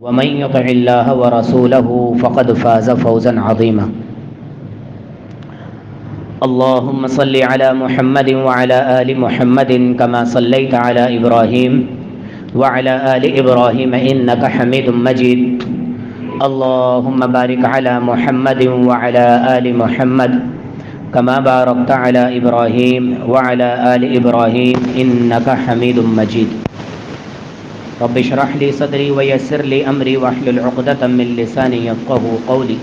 ومن يطع الله ورسوله فقد فاز فوزا عظيما. اللهم صل على محمد وعلى آل محمد كما صليت على إبراهيم وعلى آل إبراهيم إنك حميد مجيد. اللهم بارك على محمد وعلى آل محمد كما باركت على إبراهيم وعلى آل إبراهيم إنك حميد مجيد. رب اشرح لي صدري ويسر لي أمري واحلل عقدة من لساني يفقهوا قولي.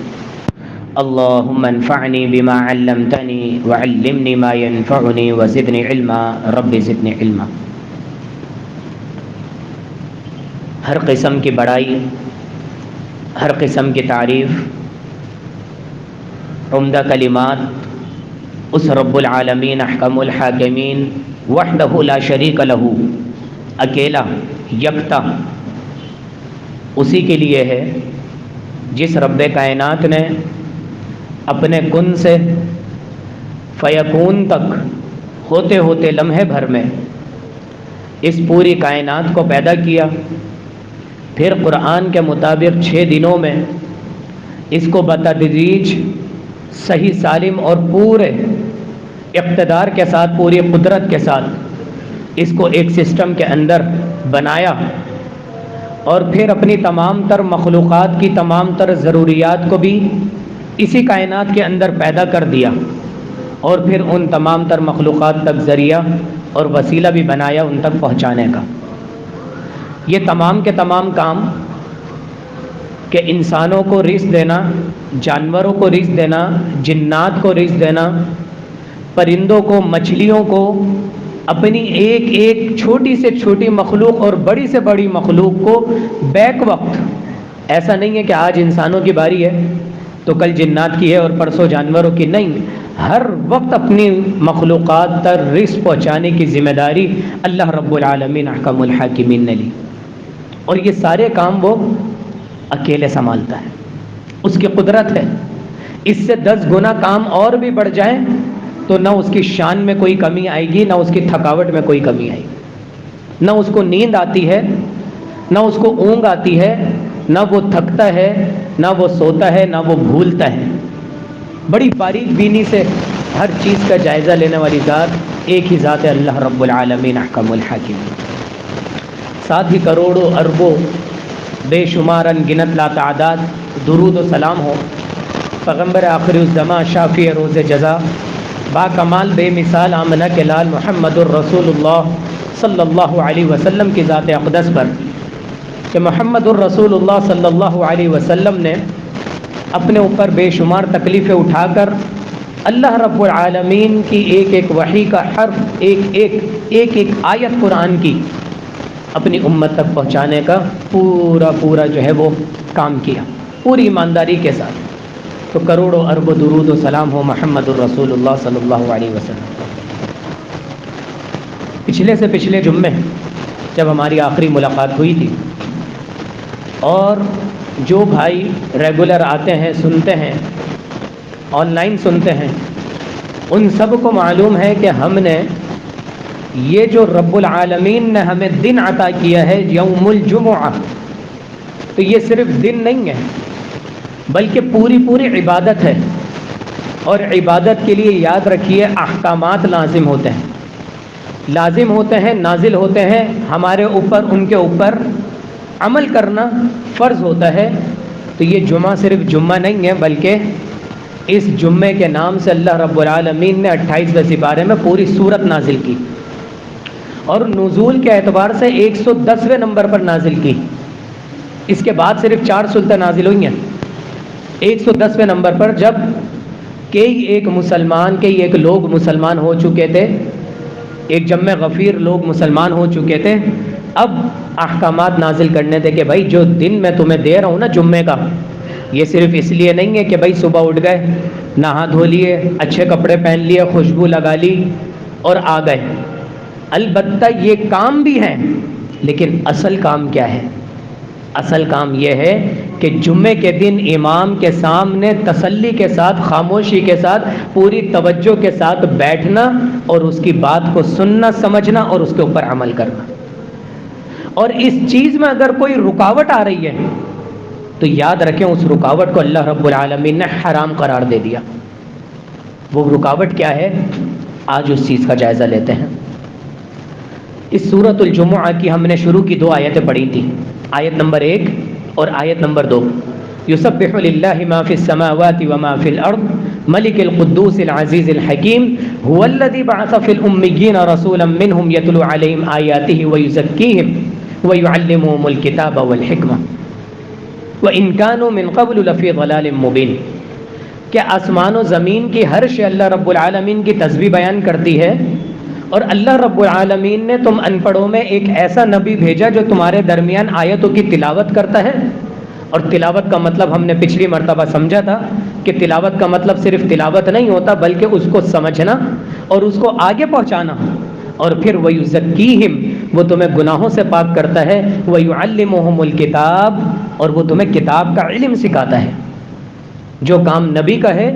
اللهم انفعني بما علمتني وعلمني ما ينفعني وزدني علما رب زدني علما. ہر قسم کی بڑائی، ہر قسم کی تعریف، عمدہ کلمات اس رب العالمین احکم الحاکمین وحدہ لا شریک لہ، اکیلا یکتا، اسی کے لیے ہے جس رب کائنات نے اپنے کن سے فیکون تک ہوتے ہوتے لمحے بھر میں اس پوری کائنات کو پیدا کیا، پھر قرآن کے مطابق 6 دنوں میں اس کو بتدریج صحیح سالم اور پورے اقتدار کے ساتھ، پوری قدرت کے ساتھ اس کو ایک سسٹم کے اندر بنایا، اور پھر اپنی تمام تر مخلوقات کی تمام تر ضروریات کو بھی اسی کائنات کے اندر پیدا کر دیا، اور پھر ان تمام تر مخلوقات تک ذریعہ اور وسیلہ بھی بنایا ان تک پہنچانے کا. یہ تمام کے تمام کام کہ انسانوں کو رزق دینا، جانوروں کو رزق دینا، جنات کو رزق دینا، پرندوں کو، مچھلیوں کو، اپنی ایک ایک چھوٹی سے چھوٹی مخلوق اور بڑی سے بڑی مخلوق کو بیک وقت، ایسا نہیں ہے کہ آج انسانوں کی باری ہے تو کل جنات کی ہے اور پرسوں جانوروں کی، نہیں، ہر وقت اپنی مخلوقات تک رزق پہنچانے کی ذمہ داری اللہ رب العالمین احکم الحاکمین نے لی، اور یہ سارے کام وہ اکیلے سنبھالتا ہے. اس کی قدرت ہے، اس سے 10 گنا کام اور بھی بڑھ جائیں تو نہ اس کی شان میں کوئی کمی آئے گی، نہ اس کی تھکاوٹ میں کوئی کمی آئے گی، نہ اس کو نیند آتی ہے، نہ اس کو اونگ آتی ہے، نہ وہ تھکتا ہے، نہ وہ سوتا ہے، نہ وہ بھولتا ہے. بڑی باریک بینی سے ہر چیز کا جائزہ لینے والی ذات ایک ہی ذات ہے، اللہ رب العالمین احکم الحاکم. ساتھ ہی کروڑوں اربوں بے شمار انگنت لا تعداد درود و سلام ہو پیغمبر آخر الزماں، شافی روز جزا، با کمال بے مثال آمنہ کے لال محمد الرسول اللہ صلی اللہ علیہ وسلم کی ذات اقدس پر، کہ محمد الرسول اللہ صلی اللہ علیہ وسلم نے اپنے اوپر بے شمار تکلیفیں اٹھا کر اللہ رب العالمین کی ایک ایک وحی کا حرف، ایک ایک آیت قرآن کی اپنی امت تک پہنچانے کا پورا جو ہے وہ کام کیا، پوری ایمانداری کے ساتھ. تو کروڑوں ارب درود و سلام ہو محمد الرسول اللہ صلی اللہ علیہ وسلم. پچھلے سے پچھلے جمعے جب ہماری آخری ملاقات ہوئی تھی، اور جو بھائی ریگولر آتے ہیں، سنتے ہیں، آن لائن سنتے ہیں، ان سب کو معلوم ہے کہ ہم نے یہ جو رب العالمین نے ہمیں دن عطا کیا ہے یوم الجمعہ، تو یہ صرف دن نہیں ہے بلکہ پوری عبادت ہے. اور عبادت کے لیے یاد رکھیے احکامات لازم ہوتے ہیں، نازل ہوتے ہیں ہمارے اوپر، ان کے اوپر عمل کرنا فرض ہوتا ہے. تو یہ جمعہ صرف جمعہ نہیں ہے بلکہ اس جمعے کے نام سے اللہ رب العالمین نے 28ویں سپارے میں پوری سورت نازل کی، اور نزول کے اعتبار سے 110ویں نمبر پر نازل کی. اس کے بعد صرف 4 سورتیں نازل ہوئی ہیں. 110ویں نمبر پر جب کئی ایک لوگ مسلمان ہو چکے تھے، ایک جمع غفیر لوگ مسلمان ہو چکے تھے، اب احکامات نازل کرنے تھے کہ بھائی جو دن میں تمہیں دے رہا ہوں نا جمعے کا، یہ صرف اس لیے نہیں ہے کہ بھائی صبح اٹھ گئے، نہا دھو لیے، اچھے کپڑے پہن لیے، خوشبو لگا لی اور آ گئے. البتہ یہ کام بھی ہے، لیکن اصل کام کیا ہے؟ اصل کام یہ ہے کہ جمعے کے دن امام کے سامنے تسلی کے ساتھ، خاموشی کے ساتھ، پوری توجہ کے ساتھ بیٹھنا اور اس کی بات کو سننا، سمجھنا اور اس کے اوپر عمل کرنا. اور اس چیز میں اگر کوئی رکاوٹ آ رہی ہے تو یاد رکھیں اس رکاوٹ کو اللہ رب العالمین نے حرام قرار دے دیا۔ وہ رکاوٹ کیا ہے؟ آج اس چیز کا جائزہ لیتے ہیں۔ اس سورۃ الجمعہ کی ہم نے شروع کی 2 آیتیں پڑھی تھیں، آیت نمبر 1 اور آیت نمبر 2۔ یسبح للہ ما فی السماوات وما فی الارض ملک القدوس العزیز الحکیم هو الذی بعث فی الامیین رسولا منہم یتلو علیہم آیاتہ ویزکیہم ویعلمہم الکتاب والحکمہ وان کانوا من قبل لفی ضلال مبین۔ کہ آسمان و زمین کی ہر شے اللہ رب العالمین کی تسبیح بیان کرتی ہے، اور اللہ رب العالمین نے تم ان پڑھوں میں ایک ایسا نبی بھیجا جو تمہارے درمیان آیتوں کی تلاوت کرتا ہے۔ اور تلاوت کا مطلب ہم نے پچھلی مرتبہ سمجھا تھا کہ تلاوت کا مطلب صرف تلاوت نہیں ہوتا، بلکہ اس کو سمجھنا اور اس کو آگے پہنچانا۔ اور پھر وَيُزَكِّيهِمْ، وہ تمہیں گناہوں سے پاک کرتا ہے، وَيُعَلِّمُهُمُ الْكِتَابَ، اور وہ تمہیں کتاب کا علم سکھاتا ہے۔ جو کام نبی کا ہے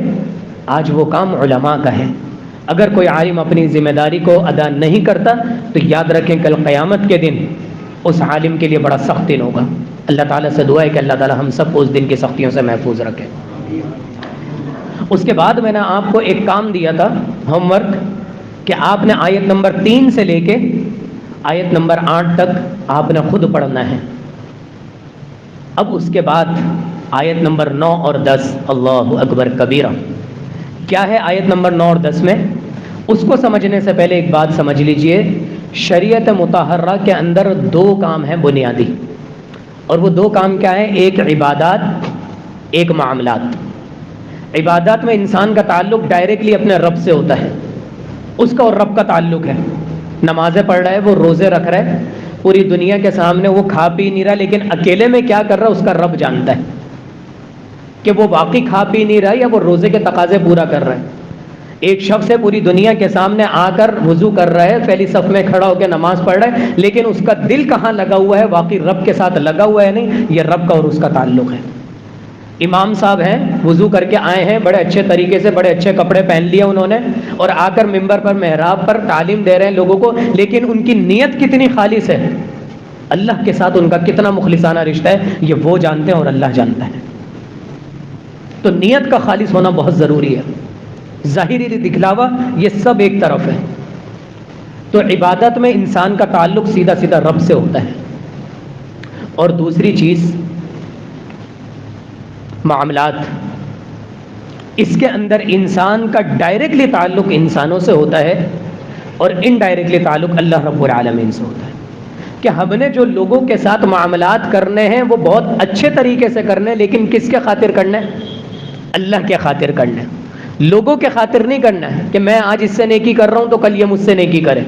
آج وہ کام علماء کا ہے۔ اگر کوئی عالم اپنی ذمہ داری کو ادا نہیں کرتا تو یاد رکھیں کل قیامت کے دن اس عالم کے لیے بڑا سخت دن ہوگا۔ اللہ تعالیٰ سے دعا ہے کہ اللہ تعالیٰ ہم سب کو اس دن کی سختیوں سے محفوظ رکھے۔ اس کے بعد میں نے آپ کو ایک کام دیا تھا، ہوم ورک، کہ آپ نے آیت نمبر 3 سے لے کے آیت نمبر 8 تک آپ نے خود پڑھنا ہے۔ اب اس کے بعد آیت نمبر 9 اور 10، اللہ اکبر کبیرہ۔ کیا ہے آیت نمبر 9 اور 10 میں؟ اس کو سمجھنے سے پہلے ایک بات سمجھ لیجئے، شریعت مطہرہ کے اندر 2 کام ہیں بنیادی، اور وہ 2 کام کیا ہیں؟ ایک عبادات، ایک معاملات۔ عبادات میں انسان کا تعلق ڈائریکٹلی اپنے رب سے ہوتا ہے، اس کا اور رب کا تعلق ہے۔ نمازیں پڑھ رہا ہے، وہ روزے رکھ رہا ہے، پوری دنیا کے سامنے وہ کھا پی نہیں رہا، لیکن اکیلے میں کیا کر رہا ہے اس کا رب جانتا ہے کہ وہ واقعی کھا پی نہیں رہا یا وہ روزے کے تقاضے پورا کر رہا ہے۔ ایک شخص ہے پوری دنیا کے سامنے آ کر وضو کر رہا ہے، پہلی صف میں کھڑا ہو کے نماز پڑھ رہا ہے، لیکن اس کا دل کہاں لگا ہوا ہے؟ واقعی رب کے ساتھ لگا ہوا ہے نہیں، یہ رب کا اور اس کا تعلق ہے۔ امام صاحب ہیں، وضو کر کے آئے ہیں، بڑے اچھے طریقے سے بڑے اچھے کپڑے پہن لیے انہوں نے، اور آ کر ممبر پر محراب پر تعلیم دے رہے ہیں لوگوں کو، لیکن ان کی نیت کتنی خالص ہے، اللہ کے ساتھ ان کا کتنا مخلصانہ رشتہ ہے، یہ وہ جانتے ہیں اور اللہ جانتا ہے۔ تو نیت کا خالص ہونا بہت ضروری ہے۔ ظاہری دکھلاوا یہ سب ایک طرف ہے۔ تو عبادت میں انسان کا تعلق سیدھا سیدھا رب سے ہوتا ہے۔ اور دوسری چیز معاملات، اس کے اندر انسان کا ڈائریکٹلی تعلق انسانوں سے ہوتا ہے اور انڈائریکٹلی تعلق اللہ رب العالمین سے ہوتا ہے۔ کہ ہم نے جو لوگوں کے ساتھ معاملات کرنے ہیں وہ بہت اچھے طریقے سے کرنے ہیں، لیکن کس کے خاطر کرنا ہے؟ اللہ کے خاطر کرنا ہے، لوگوں کے خاطر نہیں کرنا ہے کہ میں آج اس سے نیکی کر رہا ہوں تو کل یہ مجھ سے نیکی کرے،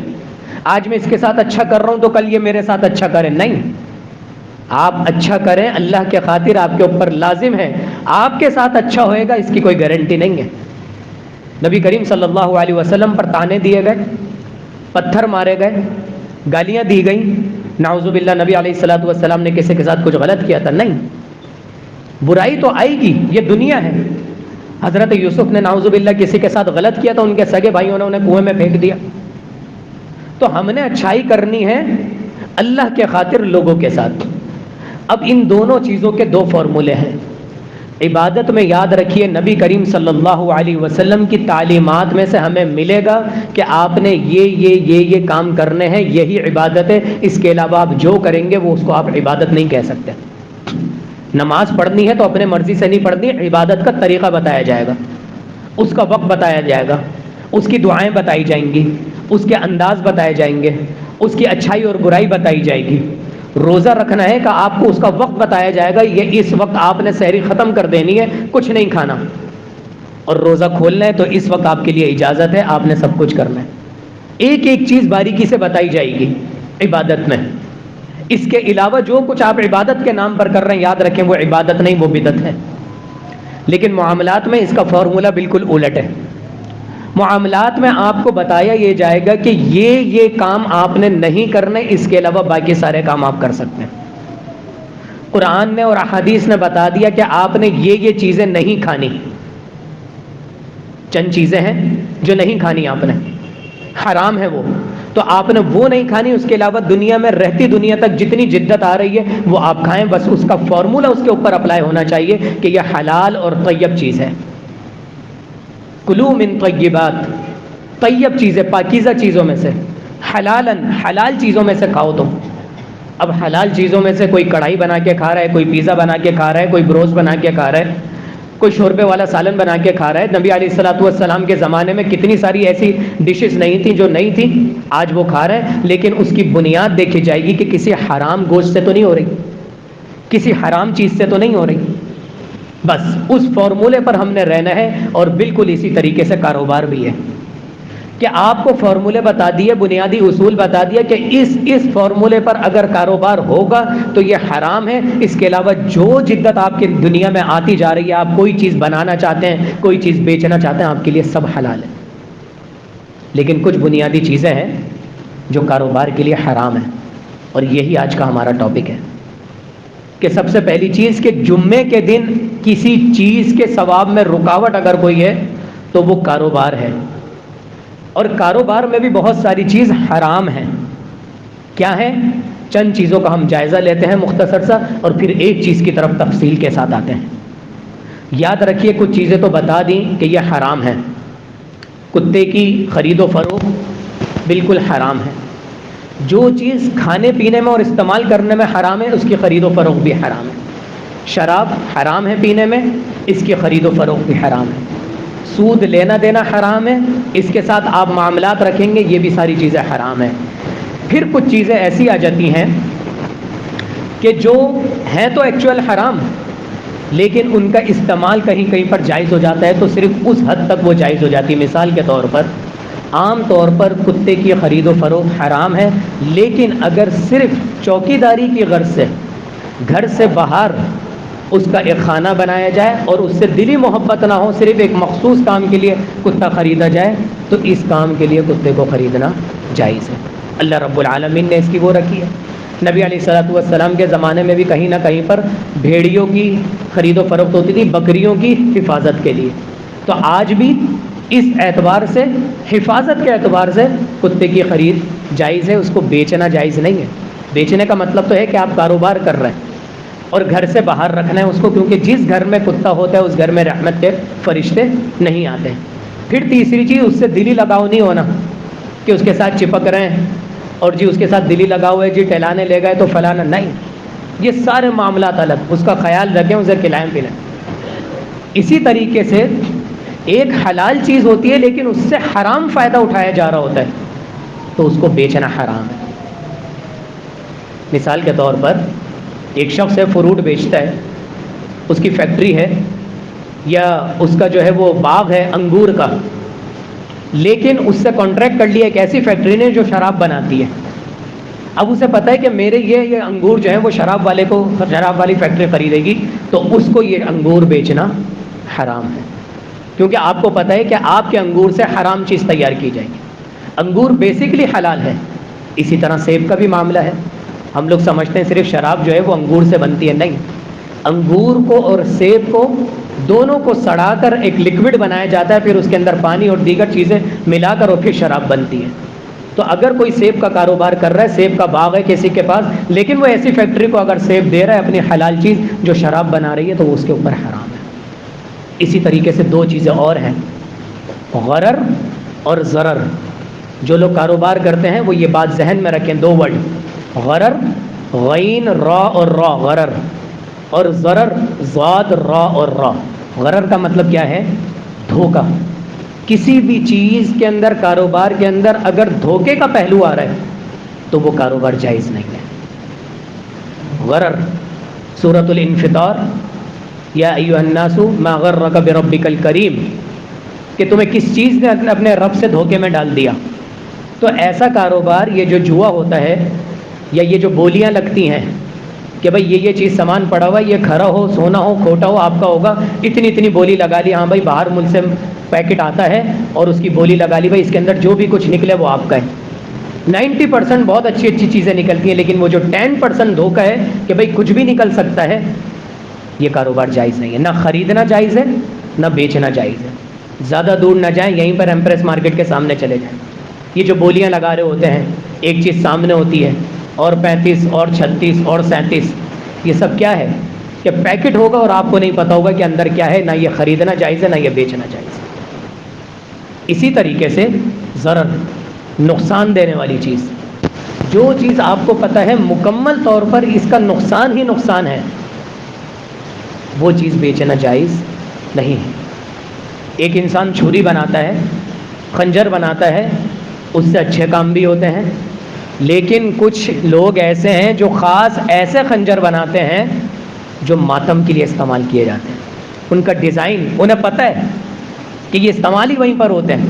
آج میں اس کے ساتھ اچھا کر رہا ہوں تو کل یہ میرے ساتھ اچھا کرے۔ نہیں، آپ اچھا کریں اللہ کے خاطر، آپ کے اوپر لازم ہے، آپ کے ساتھ اچھا ہوئے گا اس کی کوئی گارنٹی نہیں ہے۔ نبی کریم صلی اللہ علیہ وسلم پر تانے دیے گئے، پتھر مارے گئے، گالیاں دی گئیں، نعوذ باللہ نبی علیہ الصلوۃ والسلام نے کسی کے ساتھ کچھ غلط کیا تھا؟ نہیں، برائی تو آئے گی، یہ دنیا ہے۔ حضرت یوسف نے نعوذ باللہ کسی کے ساتھ غلط کیا تو ان کے سگے بھائیوں نے انہیں کنویں میں پھینک دیا۔ تو ہم نے اچھائی کرنی ہے اللہ کے خاطر لوگوں کے ساتھ۔ اب ان دونوں چیزوں کے 2 فارمولے ہیں۔ عبادت میں یاد رکھیے نبی کریم صلی اللہ علیہ وسلم کی تعلیمات میں سے ہمیں ملے گا کہ آپ نے یہ کام کرنے ہیں، یہی عبادت ہے، اس کے علاوہ آپ جو کریں گے وہ اس کو آپ عبادت نہیں کہہ سکتے۔ نماز پڑھنی ہے تو اپنے مرضی سے نہیں پڑھنی، عبادت کا طریقہ بتایا جائے گا، اس کا وقت بتایا جائے گا، اس کی دعائیں بتائی جائیں گی، اس کے انداز بتائے جائیں گے، اس کی اچھائی اور برائی بتائی جائے گی۔ روزہ رکھنا ہے کہ آپ کو اس کا وقت بتایا جائے گا، یہ اس وقت آپ نے سحری ختم کر دینی ہے، کچھ نہیں کھانا، اور روزہ کھولنا ہے تو اس وقت آپ کے لیے اجازت ہے، آپ نے سب کچھ کرنا ہے۔ ایک ایک چیز باریکی سے بتائی جائے گی عبادت میں۔ اس کے علاوہ جو کچھ آپ عبادت کے نام پر کر رہے ہیں یاد رکھیں وہ عبادت نہیں، وہ بدعت ہے۔ لیکن معاملات میں اس کا فارمولہ بالکل الٹ ہے۔ معاملات میں آپ کو بتایا یہ جائے گا کہ یہ کام آپ نے نہیں کرنے، اس کے علاوہ باقی سارے کام آپ کر سکتے ہیں۔ قرآن نے اور احادیث نے بتا دیا کہ آپ نے یہ چیزیں نہیں کھانی، چند چیزیں ہیں جو نہیں کھانی آپ نے، حرام ہے وہ، تو آپ نے وہ نہیں کھانی، اس کے علاوہ دنیا میں رہتی دنیا تک جتنی جدت آ رہی ہے وہ آپ کھائیں، بس اس کا فارمولہ اس کے اوپر اپلائی ہونا چاہیے کہ یہ حلال اور طیب چیز ہے۔ کلو من طیبات، طیب چیزیں، پاکیزہ چیزوں میں سے، حلالن، حلال چیزوں میں سے کھاؤ تم۔ اب حلال چیزوں میں سے کوئی کڑھائی بنا کے کھا رہا ہے، کوئی پیزا بنا کے کھا رہا ہے، کوئی بروس بنا کے کھا رہا ہے، کوئی شوربے والا سالن بنا کے کھا رہا ہے۔ نبی علیہ الصلوۃ والسلام کے زمانے میں کتنی ساری ایسی ڈشز نہیں تھیں جو نہیں تھیں، آج وہ کھا رہے ہیں، لیکن اس کی بنیاد دیکھی جائے گی کہ کسی حرام گوشت سے تو نہیں ہو رہی، کسی حرام چیز سے تو نہیں ہو رہی۔ بس اس فارمولے پر ہم نے رہنا ہے، اور بالکل اسی طریقے سے کاروبار بھی ہے کہ آپ کو فارمولے بتا دیے، بنیادی اصول بتا دیا کہ اس فارمولے پر اگر کاروبار ہوگا تو یہ حرام ہے، اس کے علاوہ جو جدت آپ کی دنیا میں آتی جا رہی ہے، آپ کوئی چیز بنانا چاہتے ہیں، کوئی چیز بیچنا چاہتے ہیں، آپ کے لیے سب حلال ہے۔ لیکن کچھ بنیادی چیزیں ہیں جو کاروبار کے لیے حرام ہیں، اور یہی آج کا ہمارا ٹاپک ہے کہ سب سے پہلی چیز کہ جمعے کے دن کسی چیز کے ثواب میں رکاوٹ اگر کوئی ہے تو وہ کاروبار ہے، اور کاروبار میں بھی بہت ساری چیز حرام ہیں۔ کیا ہے؟ چند چیزوں کا ہم جائزہ لیتے ہیں مختصر سا، اور پھر ایک چیز کی طرف تفصیل کے ساتھ آتے ہیں۔ یاد رکھیے کچھ چیزیں تو بتا دیں کہ یہ حرام ہیں۔ کتے کی خرید و فروخت بالکل حرام ہے۔ جو چیز کھانے پینے میں اور استعمال کرنے میں حرام ہے، اس کی خرید و فروخت بھی حرام ہے۔ شراب حرام ہے پینے میں، اس کی خرید و فروخت بھی حرام ہے۔ سود لینا دینا حرام ہے، اس کے ساتھ آپ معاملات رکھیں گے، یہ بھی ساری چیزیں حرام ہیں۔ پھر کچھ چیزیں ایسی آ جاتی ہیں کہ جو ہیں تو ایکچوئل حرام، لیکن ان کا استعمال کہیں کہیں پر جائز ہو جاتا ہے، تو صرف اس حد تک وہ جائز ہو جاتی ہے۔ مثال کے طور پر عام طور پر کتے کی خرید و فروخت حرام ہے، لیکن اگر صرف چوکی داری کی غرض سے گھر سے باہر اس کا ایک خانہ بنایا جائے اور اس سے دلی محبت نہ ہو، صرف ایک مخصوص کام کے لیے کتا خریدا جائے، تو اس کام کے لیے کتے کو خریدنا جائز ہے۔ اللہ رب العالمین نے اس کی وہ رکھی ہے۔ نبی علیہ الصلوۃ والسلام کے زمانے میں بھی کہیں نہ کہیں پر بھیڑیوں کی خرید و فروخت ہوتی تھی، بکریوں کی حفاظت کے لیے۔ تو آج بھی اس اعتبار سے، حفاظت کے اعتبار سے کتے کی خرید جائز ہے، اس کو بیچنا جائز نہیں ہے۔ بیچنے کا مطلب تو ہے کہ آپ کاروبار کر رہے ہیں اور گھر سے باہر رکھنا ہے اس کو، کیونکہ جس گھر میں کتا ہوتا ہے اس گھر میں رحمت کے فرشتے نہیں آتے ہیں۔ پھر تیسری چیز، اس سے دلی لگاؤ نہیں ہونا کہ اس کے ساتھ چپک رہے ہیں اور جی اس کے ساتھ دلی لگاؤ ہے، جی ٹہلانے لے گئے تو فلانا، نہیں، یہ سارے معاملات الگ، اس کا خیال رکھیں، اسے کھلائیں پلائیں۔ اسی طریقے سے ایک حلال چیز ہوتی ہے لیکن اس سے حرام فائدہ اٹھایا جا رہا ہوتا ہے، تو اس کو بیچنا حرام ہے۔ مثال کے طور پر ایک شخص ہے، فروٹ بیچتا ہے، اس کی فیکٹری ہے یا اس کا جو ہے وہ باغ ہے انگور کا، لیکن اس سے کانٹریکٹ کر لیا ایک ایسی فیکٹری نے جو شراب بناتی ہے۔ اب اسے پتہ ہے کہ میرے یہ انگور جو ہیں وہ شراب والی فیکٹری خریدے گی، تو اس کو یہ انگور بیچنا حرام ہے، کیونکہ آپ کو پتہ ہے کہ آپ کے انگور سے حرام چیز تیار کی جائے گی۔ انگور بیسیکلی حلال ہے۔ اسی طرح سیب کا بھی معاملہ ہے۔ ہم لوگ سمجھتے ہیں صرف شراب جو ہے وہ انگور سے بنتی ہے، نہیں، انگور کو اور سیب کو دونوں کو سڑا کر ایک لکوڈ بنایا جاتا ہے، پھر اس کے اندر پانی اور دیگر چیزیں ملا کر اور پھر شراب بنتی ہے۔ تو اگر کوئی سیب کا کاروبار کر رہا ہے، سیب کا باغ ہے کسی کے پاس، لیکن وہ ایسی فیکٹری کو اگر سیب دے رہا ہے اپنی حلال چیز جو شراب بنا رہی ہے، تو وہ اس کے اوپر حرام ہے۔ اسی طریقے سے دو چیزیں اور ہیں، غرر اور ضرر۔ جو لوگ کاروبار کرتے ہیں وہ یہ بات ذہن میں رکھیں، دو ورڈ، غرر، غین را اور را، غرر، اور ضرر، ضاد را اور را۔ غرر کا مطلب کیا ہے؟ دھوکہ۔ کسی بھی چیز کے اندر، کاروبار کے اندر اگر دھوکے کا پہلو آ رہا ہے تو وہ کاروبار جائز نہیں ہے۔ غرر، سورۃ الانفطار، یا ایھا الناس ما غرک بربک الکریم، کہ تمہیں کس چیز نے اپنے رب سے دھوکے میں ڈال دیا۔ تو ایسا کاروبار، یہ جو جوا ہوتا ہے یا یہ جو بولیاں لگتی ہیں کہ بھائی یہ چیز سامان پڑا ہوا ہے، یہ کھرا ہو، سونا ہو، کھوٹا ہو، آپ کا ہوگا، اتنی بولی لگا لی، ہاں بھائی باہر ملک سے پیکٹ آتا ہے اور اس کی بولی لگا لی، بھائی اس کے اندر جو بھی کچھ نکلے وہ آپ کا ہے۔ 90% بہت اچھی چیزیں نکلتی ہیں، لیکن وہ جو 10% دھوکہ ہے کہ بھائی کچھ بھی نکل سکتا ہے، یہ کاروبار جائز نہیں ہے۔ نہ خریدنا جائز ہے، نہ بیچنا جائز ہے۔ زیادہ دور نہ جائیں، یہیں پر ایمپریس مارکیٹ کے سامنے چلے جائیں، یہ جو بولیاں لگا رہے ہوتے ہیں، ایک چیز سامنے ہوتی ہے اور 35 اور 36 اور 37، یہ سب کیا ہے کہ پیکٹ ہوگا اور آپ کو نہیں پتا ہوگا کہ اندر کیا ہے، نہ یہ خریدنا جائز ہے نہ یہ بیچنا جائز ہے۔ اسی طریقے سے ضرر، نقصان دینے والی چیز، جو چیز آپ کو پتہ ہے مکمل طور پر اس کا نقصان ہی نقصان ہے، وہ چیز بیچنا جائز نہیں ہے۔ ایک انسان چھری بناتا ہے، خنجر بناتا ہے، اس سے اچھے کام بھی ہوتے ہیں، لیکن کچھ لوگ ایسے ہیں جو خاص ایسے خنجر بناتے ہیں جو ماتم کے لیے استعمال کیے جاتے ہیں، ان کا ڈیزائن انہیں پتہ ہے کہ یہ استعمال ہی وہیں پر ہوتے ہیں،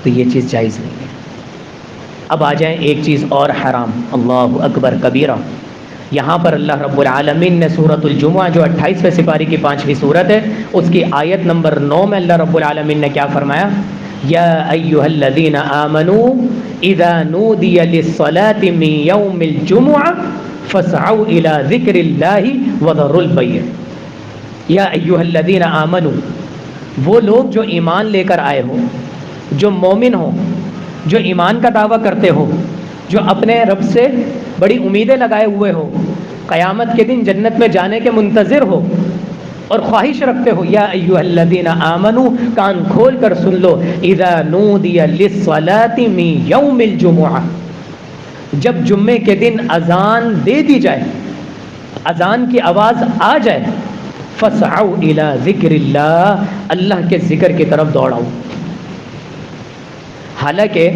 تو یہ چیز جائز نہیں ہے۔ اب آ جائیں ایک چیز اور حرام، اللہ اکبر کبیرہ۔ یہاں پر اللہ رب العالمین نے سورۃ الجمعہ جو 28ویں سپارے کی 5ویں سورت ہے، اس کی آیت نمبر 9 میں اللہ رب العالمین نے کیا فرمایا؟ یا ایھا الذین آمنوا اذا نودی للصلاۃ من یوم الجمعہ فاسعوا الی ذکر اللہ وذروا البیع۔ یا ایھا الذین آمنوا، وہ لوگ جو ایمان لے کر آئے ہو، جو مومن ہو، جو ایمان کا دعویٰ کرتے ہو، جو اپنے رب سے بڑی امیدیں لگائے ہوئے ہو، قیامت کے دن جنت میں جانے کے منتظر ہو اور خواہش رکھتے ہو، یا ایھا الذین آمنوا، کان کھول کر سن لو، اذا نودی للصلاۃ من یوم الجمعہ، جب جمعے کے دن اذان دے دی جائے، اذان کی آواز آ جائے، فاسعوا الی ذکر اللہ، اللہ کے ذکر کی طرف دوڑاؤ۔ حالانکہ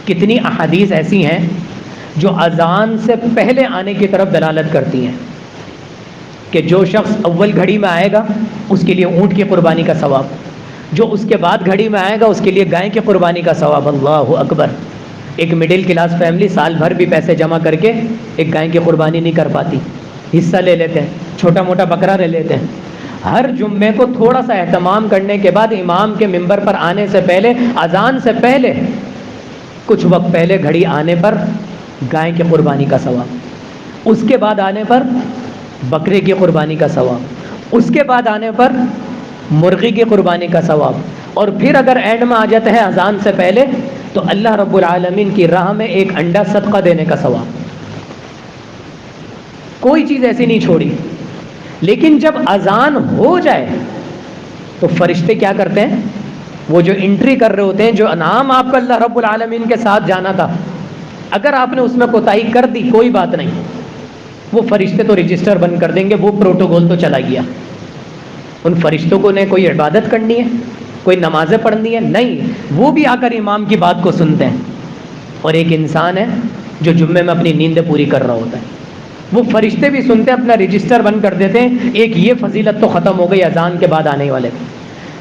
کتنی احادیث ایسی ہیں جو اذان سے پہلے آنے کی طرف دلالت کرتی ہیں کہ جو شخص اول گھڑی میں آئے گا اس کے لیے اونٹ کی قربانی کا ثواب، جو اس کے بعد گھڑی میں آئے گا اس کے لیے گائے کی قربانی کا ثواب۔ اللہ اکبر۔ ایک مڈل کلاس فیملی سال بھر بھی پیسے جمع کر کے ایک گائے کی قربانی نہیں کر پاتی، حصہ لے لیتے ہیں، چھوٹا موٹا بکرا لے لیتے ہیں۔ ہر جمعے کو تھوڑا سا اہتمام کرنے کے بعد امام کے ممبر پر آنے سے پہلے، اذان سے پہلے کچھ وقت پہلے گھڑی آنے پر گائے کی قربانی کا ثواب، اس کے بعد آنے پر بکرے کی قربانی کا ثواب، اس کے بعد آنے پر مرغی کی قربانی کا ثواب، اور پھر اگر اینڈ میں آ جاتے ہیں اذان سے پہلے تو اللہ رب العالمین کی راہ میں ایک انڈا صدقہ دینے کا ثواب۔ کوئی چیز ایسی نہیں چھوڑی۔ لیکن جب اذان ہو جائے تو فرشتے کیا کرتے ہیں؟ وہ جو انٹری کر رہے ہوتے ہیں، جو انعام آپ کو اللہ رب العالمین کے ساتھ جانا تھا، اگر آپ نے اس میں کوتاہی کر دی کوئی بات نہیں، وہ فرشتے تو رجسٹر بند کر دیں گے، وہ پروٹوکول تو چلا گیا۔ ان فرشتوں کو نے کوئی عبادت کرنی ہے، کوئی نمازیں پڑھنی ہے؟ نہیں، وہ بھی آ کر امام کی بات کو سنتے ہیں۔ اور ایک انسان ہے جو جمعے میں اپنی نیندیں پوری کر رہا ہوتا ہے، وہ فرشتے بھی سنتے ہیں، اپنا رجسٹر بند کر دیتے ہیں۔ ایک یہ فضیلت تو ختم ہو گئی اذان کے بعد آنے والے۔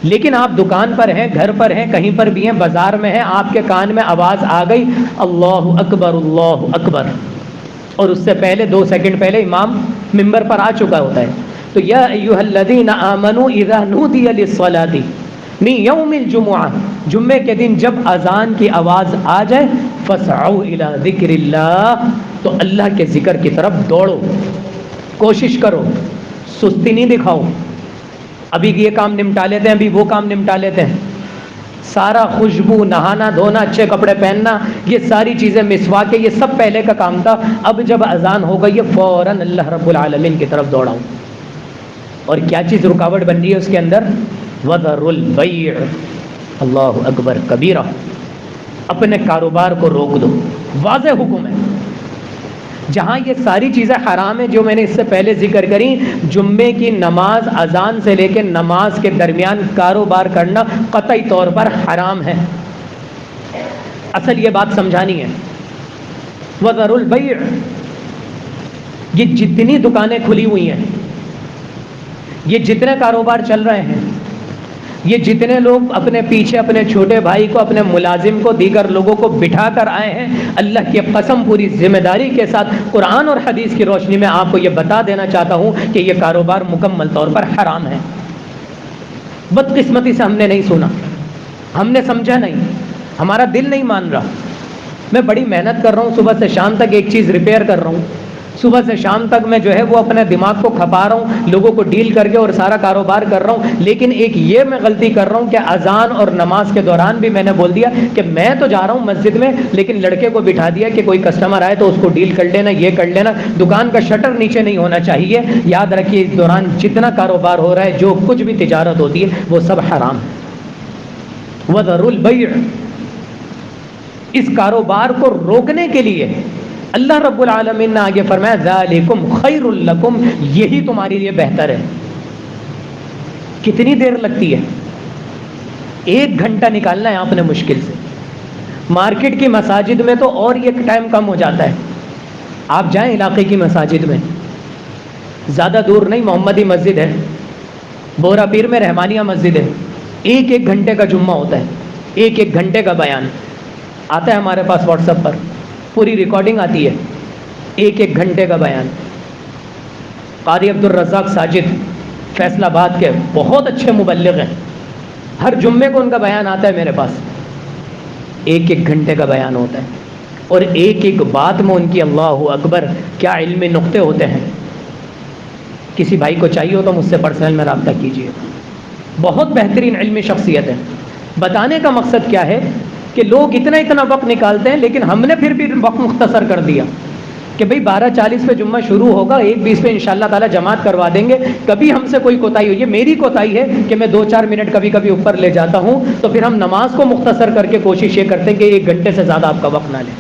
لیکن آپ دکان پر ہیں، گھر پر ہیں، کہیں پر بھی ہیں، بازار میں ہیں، آپ کے کان میں آواز آ گئی اللہ اکبر اللہ اکبر، اور اس سے پہلے 2 سیکنڈ پہلے امام ممبر پر آ چکا ہوتا ہے، تو یا ایھا الذین آمنوا اذا نودی للصلاۃ من یوم الجمعہ، جمعے کے دن جب اذان کی آواز آ جائے، فاسعوا الی ذکر اللہ، تو اللہ کے ذکر کی طرف دوڑو، کوشش کرو، سستی نہیں دکھاؤ۔ ابھی یہ کام نمٹا لیتے ہیں، ابھی وہ کام نمٹا لیتے ہیں، سارا خوشبو، نہانا دھونا، اچھے کپڑے پہننا، یہ ساری چیزیں، مسواک، یہ سب پہلے کا کام تھا۔ اب جب اذان ہو گئی ہے فوراً اللہ رب العالمین کی طرف دوڑاؤ۔ اور کیا چیز رکاوٹ بن رہی ہے اس کے اندر؟ وذروا البیع، اللہ اکبر کبیرہ۔ اپنے کاروبار کو روک دو، واضح حکم ہے۔ جہاں یہ ساری چیزیں حرام ہیں جو میں نے اس سے پہلے ذکر کری، جمعے کی نماز اذان سے لے کے نماز کے درمیان کاروبار کرنا قطعی طور پر حرام ہے۔ اصل یہ بات سمجھانی ہے۔ وذروا البیع، یہ جتنی دکانیں کھلی ہوئی ہیں، یہ جتنے کاروبار چل رہے ہیں، یہ جتنے لوگ اپنے پیچھے اپنے چھوٹے بھائی کو، اپنے ملازم کو، دیگر لوگوں کو بٹھا کر آئے ہیں، اللہ کی قسم پوری ذمہ داری کے ساتھ قرآن اور حدیث کی روشنی میں آپ کو یہ بتا دینا چاہتا ہوں کہ یہ کاروبار مکمل طور پر حرام ہے۔ بدقسمتی سے ہم نے نہیں سنا، ہم نے سمجھا نہیں، ہمارا دل نہیں مان رہا۔ میں بڑی محنت کر رہا ہوں، صبح سے شام تک ایک چیز ریپیئر کر رہا ہوں، صبح سے شام تک میں جو ہے وہ اپنے دماغ کو کھپا رہا ہوں لوگوں کو ڈیل کر کے اور سارا کاروبار کر رہا ہوں، لیکن ایک یہ میں غلطی کر رہا ہوں کہ اذان اور نماز کے دوران بھی میں نے بول دیا کہ میں تو جا رہا ہوں مسجد میں، لیکن لڑکے کو بٹھا دیا کہ کوئی کسٹمر آئے تو اس کو ڈیل کر لینا، یہ کر لینا، دکان کا شٹر نیچے نہیں ہونا چاہیے۔ یاد رکھیے اس دوران جتنا کاروبار ہو رہا ہے، جو کچھ بھی تجارت ہوتی ہے، وہ سب حرام ہے۔ وَذَرُوا الْبَيْعَ، اس کاروبار کو روکنے کے لیے اللہ رب العالمین نے آگے فرمایا ذالکم خیر لکم، یہی تمہارے لیے بہتر ہے۔ کتنی دیر لگتی ہے؟ 1 گھنٹہ نکالنا ہے آپ نے مشکل سے۔ مارکیٹ کی مساجد میں تو اور یہ ٹائم کم ہو جاتا ہے۔ آپ جائیں علاقے کی مساجد میں، زیادہ دور نہیں، محمدی مسجد ہے، بورا پیر میں رحمانیہ مسجد ہے، 1 گھنٹے کا جمعہ ہوتا ہے، 1 گھنٹے کا بیان آتا ہے ہمارے پاس واٹس ایپ پر، پوری ریکارڈنگ آتی ہے، 1 گھنٹے کا بیان۔ قاری عبد الرزاق ساجد فیصل آباد کے بہت اچھے مبلغ ہیں، ہر جمعے کو ان کا بیان آتا ہے میرے پاس، 1 گھنٹے کا بیان ہوتا ہے، اور ایک بات میں ان کی اللہ اکبر کیا علمی نقطے ہوتے ہیں۔ کسی بھائی کو چاہیے ہو تو مجھ سے پرسنل میں رابطہ کیجیے، بہت بہترین علمی شخصیت ہے۔ بتانے کا مقصد کیا ہے کہ لوگ اتنا وقت نکالتے ہیں، لیکن ہم نے پھر بھی وقت مختصر کر دیا کہ بھئی 12:40 پہ جمعہ شروع ہوگا، 1:20 پہ انشاءاللہ تعالی جماعت کروا دیں گے۔ کبھی ہم سے کوئی کوتاہی ہوئی ہے، میری کوتاہی ہے کہ میں 2-4 منٹ کبھی کبھی اوپر لے جاتا ہوں، تو پھر ہم نماز کو مختصر کر کے کوشش یہ کرتے ہیں کہ 1 گھنٹے سے زیادہ آپ کا وقت نہ لیں۔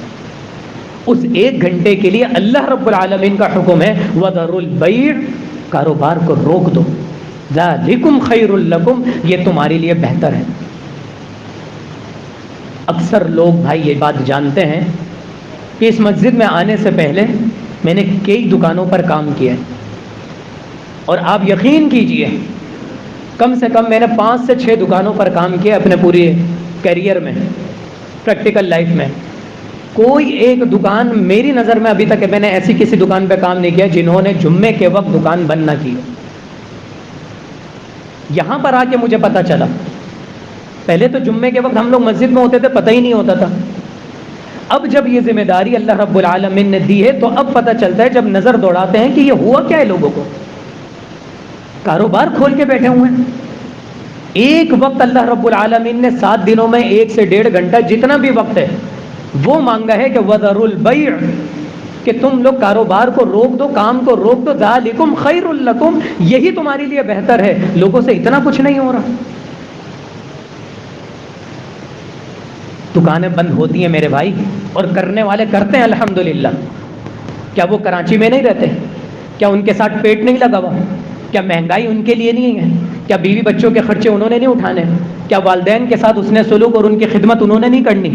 اس 1 گھنٹے کے لیے اللہ رب العالمین کا حکم ہے وَذَرُوا الْبَيْعَ، کاروبار کو روک دو، ذَلِكُمْ خَيْرٌ لَكُمْ، یہ تمہارے لیے بہتر ہے۔ اکثر لوگ بھائی یہ بات جانتے ہیں کہ اس مسجد میں آنے سے پہلے میں نے کئی دکانوں پر کام کیا ہے، اور آپ یقین کیجئے کم سے کم میں نے 5 سے 6 دکانوں پر کام کیا اپنے پورے کیریئر میں، پریکٹیکل لائف میں۔ کوئی ایک دکان میری نظر میں ابھی تک میں نے ایسی کسی دکان پہ کام نہیں کیا جنہوں نے جمعے کے وقت دکان بند نہ کی ہو۔ یہاں پر آ کے مجھے پتہ چلا، پہلے تو جمعے کے وقت ہم لوگ مسجد میں ہوتے تھے، پتہ ہی نہیں ہوتا تھا۔ اب جب یہ ذمہ داری اللہ رب العالمین نے دی ہے تو اب پتہ چلتا ہے، جب نظر دوڑاتے ہیں کہ یہ ہوا کیا ہے، لوگوں کو کاروبار کھول کے بیٹھے ہوئے ہیں۔ ایک وقت اللہ رب العالمین نے 7 دنوں میں 1 سے 1.5 گھنٹہ جتنا بھی وقت ہے وہ مانگا ہے کہ وَذَرُوا الْبَيْعَ، کہ تم لوگ کاروبار کو روک دو، کام کو روک دو، ذَلِكُمْ خَيْرٌ لَكُمْ، یہی تمہارے لیے بہتر ہے۔ لوگوں سے اتنا کچھ نہیں ہو رہا، دکانیں بند ہوتی ہیں میرے بھائی، اور کرنے والے کرتے ہیں الحمدللہ۔ کیا وہ کراچی میں نہیں رہتے؟ کیا ان کے ساتھ پیٹ نہیں لگا ہوا؟ کیا مہنگائی ان کے لیے نہیں ہے؟ کیا بیوی بچوں کے خرچے انہوں نے نہیں اٹھانے؟ کیا والدین کے ساتھ حسن سلوک اور ان کی خدمت انہوں نے نہیں کرنی؟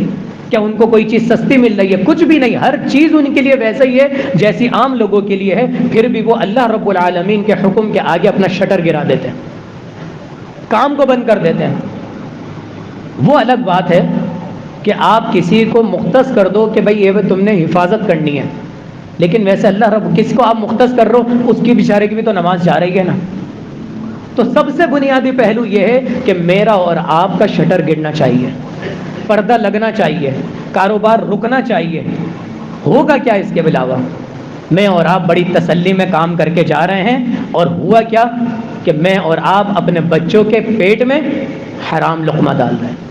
کیا ان کو کوئی چیز سستی مل رہی ہے؟ کچھ بھی نہیں، ہر چیز ان کے لیے ویسے ہی ہے جیسی عام لوگوں کے لیے ہے، پھر بھی وہ اللہ رب العالمین کے حکم کے آگے اپنا شٹر گرا دیتے ہیں، کام کو بند کر دیتے ہیں۔ وہ الگ بات ہے کہ آپ کسی کو مختص کر دو کہ بھئی یہ تم نے حفاظت کرنی ہے، لیکن ویسے اللہ رب کس کو آپ مختص کر رہو، اس کی بیچارے کی بھی تو نماز جا رہی ہے نا۔ تو سب سے بنیادی پہلو یہ ہے کہ میرا اور آپ کا شٹر گرنا چاہیے، پردہ لگنا چاہیے، کاروبار رکنا چاہیے۔ ہوگا کیا اس کے علاوہ؟ میں اور آپ بڑی تسلی میں کام کر کے جا رہے ہیں، اور ہوا کیا کہ میں اور آپ اپنے بچوں کے پیٹ میں حرام لقمہ ڈال رہے ہیں۔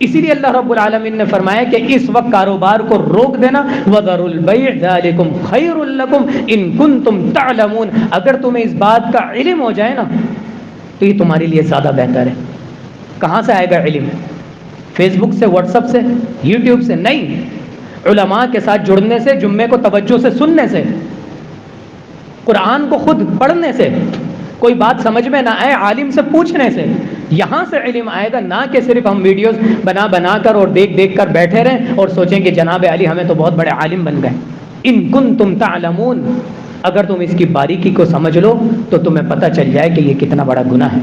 اسی لیے اللہ رب العالمین نے فرمایا کہ اس وقت کاروبار کو روک دینا، وَذَرُوا الْبَيْعَ ذَلِكُمْ خَيْرٌ لَكُمْ إِن كُنتُمْ تَعْلَمُونَ، اگر تمہیں اس بات کا علم ہو جائے نا تو یہ تمہارے لیے زیادہ بہتر ہے۔ کہاں سے آئے گا علم؟ فیس بک سے، واٹس ایپ سے، یوٹیوب سے نہیں، علماء کے ساتھ جڑنے سے، جمعے کو توجہ سے سننے سے، قرآن کو خود پڑھنے سے، کوئی بات سمجھ میں نہ آئے عالم سے پوچھنے سے، یہاں سے علم آئے گا، نہ کہ صرف ہم ویڈیوز بنا کر اور دیکھ کر بیٹھے رہیں اور سوچیں کہ جناب علی ہمیں تو بہت بڑے عالم بن گئے۔ ان کنتم تعلمون، اگر تم اس کی باریکی کو سمجھ لو تو تمہیں پتہ چل جائے کہ یہ کتنا بڑا گناہ ہے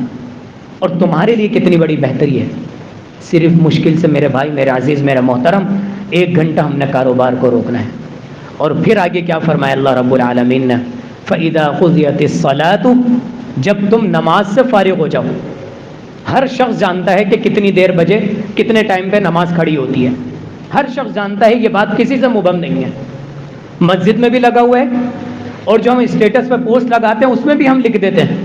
اور تمہارے لیے کتنی بڑی بہتری ہے۔ صرف مشکل سے میرے بھائی، میرے عزیز، میرے محترم، 1 گھنٹہ ہم نے کاروبار کو روکنا ہے۔ اور پھر آگے کیا فرمایا اللہ رب العالمین نے؟ فَإِذَا قُضِيَتِ الصَّلَاةُ، جب تم نماز سے فارغ ہو جاؤ۔ ہر شخص جانتا ہے کہ کتنی دیر بجے، کتنے ٹائم پہ نماز کھڑی ہوتی ہے، ہر شخص جانتا ہے، یہ بات کسی سے مبہم نہیں ہے۔ مسجد میں بھی لگا ہوا ہے، اور جو ہم اسٹیٹس پہ پوسٹ لگاتے ہیں اس میں بھی ہم لکھ دیتے ہیں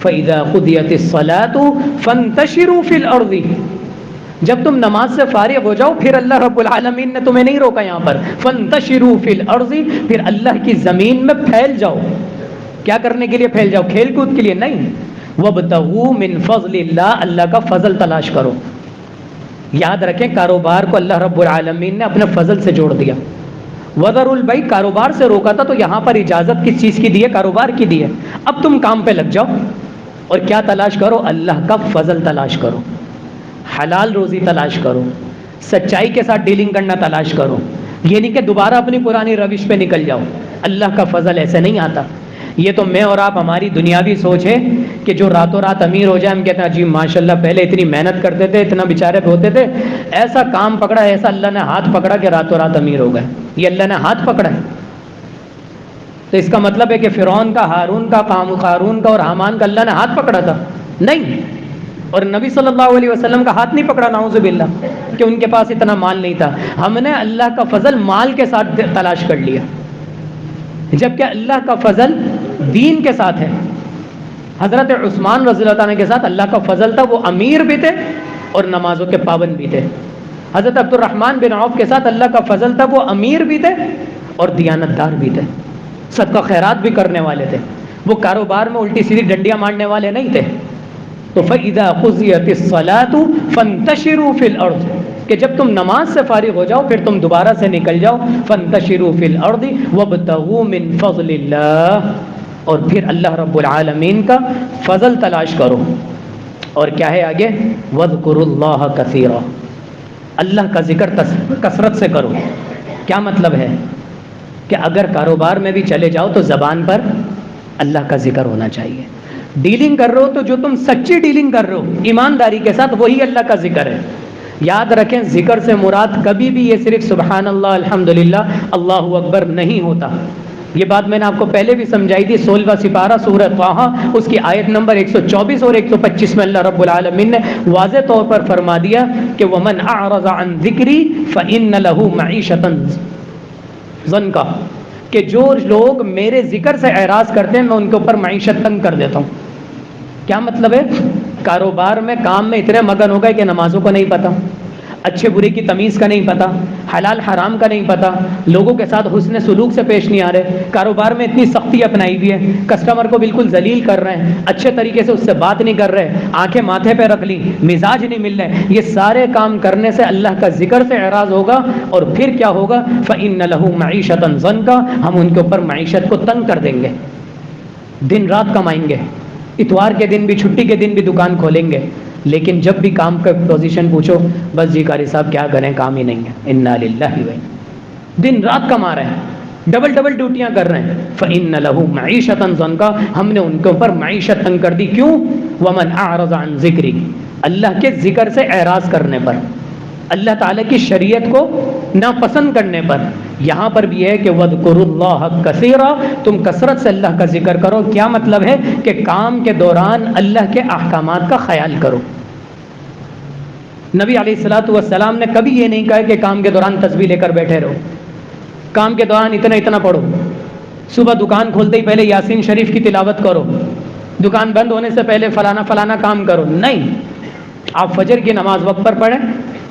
فَإِذَا قُضِيَتِ الصَّلَاةُ فَانْتَشِرُوا فِي الْأَرْضِ، جب تم نماز سے فارغ ہو جاؤ، پھر اللہ رب العالمین نے تمہیں نہیں روکا یہاں پر، فَانْتَشِرُوا فِي الْأَرْضِ، پھر اللہ کی زمین میں پھیل جاؤ. کیا کرنے کے لیے پھیل جاؤ؟ کھیل کود کے لیے نہیں. وَابْتَغُوا مِنْ فَضْلِ اللَّهِ، اللہ کا فضل تلاش کرو. یاد رکھیں کاروبار کو اللہ رب العالمین نے اپنے فضل سے جوڑ دیا. وَذَرُوا الْبَيْعَ، کاروبار سے روکا تھا، تو یہاں پر اجازت کس چیز کی دی ہے؟ کاروبار کی دی ہے. اب تم کام پہ لگ جاؤ اور کیا تلاش کرو؟ اللہ کا فضل تلاش کرو، حلال روزی تلاش کرو، سچائی کے ساتھ ڈیلنگ کرنا تلاش کرو. یہ نہیں کہ دوبارہ اپنی پرانی روش پہ نکل جاؤ. اللہ کا فضل ایسے نہیں آتا. یہ تو میں اور آپ ہماری دنیاوی سوچ ہے کہ جو راتوں رات امیر ہو جائے، ہم کہتے ہیں جی ماشاءاللہ پہلے اتنی محنت کرتے تھے، اتنا بیچارے ہوتے تھے، ایسا کام پکڑا، ایسا اللہ نے ہاتھ پکڑا کہ راتوں رات امیر ہو گئے. یہ اللہ نے ہاتھ پکڑا ہے. تو اس کا مطلب ہے کہ فرعون کا، ہارون کا، قارون کا اور حامان کا اللہ نے ہاتھ پکڑا تھا؟ نہیں. اور نبی صلی اللہ علیہ وسلم کا ہاتھ نہیں پکڑا نعوذ باللہ کہ ان کے پاس اتنا مال نہیں تھا. ہم نے اللہ کا فضل مال کے ساتھ تلاش کر لیا، جبکہ اللہ کا فضل دین کے ساتھ ہے. حضرت عثمان رضی اللہ عنہ کے ساتھ اللہ کا فضل تھا، وہ امیر بھی تھے اور نمازوں کے پابند بھی تھے. حضرت عبد الرحمن بن عوف کے ساتھ اللہ کا فضل تھا، وہ امیر بھی تھے اور دیانتدار بھی تھے، صدقہ خیرات بھی کرنے والے تھے. وہ کاروبار میں الٹی سیدھی ڈنڈیاں مارنے والے نہیں تھے. تو فَإِذَا قُضِيَتِ الصَّلَاةُ فَانْتَشِرُوا فِي الْأَرْضِ، کہ جب تم نماز سے فارغ ہو جاؤ پھر تم دوبارہ سے نکل جاؤ. فَانْتَشِرُوا فِي الْأَرْضِ وَابْتَغُوا مِنْ فَضْلِ اللَّهِ، اور پھر اللہ رب العالمین کا فضل تلاش کرو. اور کیا ہے آگے؟ وَاذْكُرُوا اللَّهَ كَثِيرًا، اللہ کا ذکر کثرت سے کرو. کیا مطلب ہے؟ کہ اگر کاروبار میں بھی چلے جاؤ تو زبان پر اللہ کا ذکر ہونا چاہیے. ڈیلنگ کر رہے ہو تو جو تم سچی ڈیلنگ کر رہے ہو ایمانداری کے ساتھ، وہی اللہ کا ذکر ہے. یاد رکھیں ذکر سے مراد کبھی بھی یہ صرف سبحان اللہ، الحمدللہ، اللہ اکبر نہیں ہوتا. یہ بات میں نے آپ کو پہلے بھی سمجھائی تھی. 16واں سپارہ سورہ طٰہٰ اس کی آیت نمبر 124 اور 125 میں اللہ رب العالمین نے واضح طور پر فرما دیا کہ وَمَنْ أَعْرَضَ عَنْ ذِكْرِي فَإِنَّ لَهُ مَعِيشَةً ضَنْكًا، کہ جو لوگ میرے ذکر سے اعراض کرتے ہیں میں ان کے اوپر معیشت تنگ کر دیتا ہوں. کیا مطلب ہے؟ کاروبار میں، کام میں اتنے مگن ہو گئے کہ نمازوں کو نہیں پتہ، اچھے برے کی تمیز کا نہیں پتہ، حلال حرام کا نہیں پتہ، لوگوں کے ساتھ حسن سلوک سے پیش نہیں آ رہے، کاروبار میں اتنی سختی اپنائی ہوئی ہے، کسٹمر کو بالکل ذلیل کر رہے ہیں، اچھے طریقے سے اس سے بات نہیں کر رہے، آنکھیں ماتھے پہ رکھ لی، مزاج نہیں مل رہے. یہ سارے کام کرنے سے اللہ کا ذکر سے اعراض ہوگا اور پھر کیا ہوگا؟ فَإِنَّ لَهُ مَعِيشَةً ضَنْكًا، ہم ان کے اوپر معیشت کو تنگ کر دیں گے. دن رات کمائیں گے، اتوار کے دن بھی، چھٹی کے دن بھی دکان کھولیں گے، لیکن جب بھی کام کا پوزیشن پوچھو بس جی قاری صاحب کیا کریں، کام ہی نہیں ہے. انا للہ و دن رات کما رہے ہیں، ڈبل ڈبل ڈیوٹیاں کر رہے ہیں. فإن له معیشۃ ضنکا، ہم نے ان کے اوپر معیشت تنگ کر دی. کیوں؟ ومن اعرض عن ذکری، اللہ کے ذکر سے اعراض کرنے پر، اللہ تعالیٰ کی شریعت کو ناپسند کرنے پر. یہاں پر بھی ہے کہ وَاذْكُرُوا اللَّهَ كَثِيرًا، تم کثرت سے اللہ کا ذکر کرو. کیا مطلب ہے؟ کہ کام کے دوران اللہ کے احکامات کا خیال کرو. نبی علیہ الصلوۃ والسلام نے کبھی یہ نہیں کہا کہ کام کے دوران تسبیح لے کر بیٹھے رہو، کام کے دوران اتنا پڑھو، صبح دکان کھولتے ہی پہلے یاسین شریف کی تلاوت کرو، دکان بند ہونے سے پہلے فلانا کام کرو. نہیں، آپ فجر کی نماز وقت پر پڑھیں،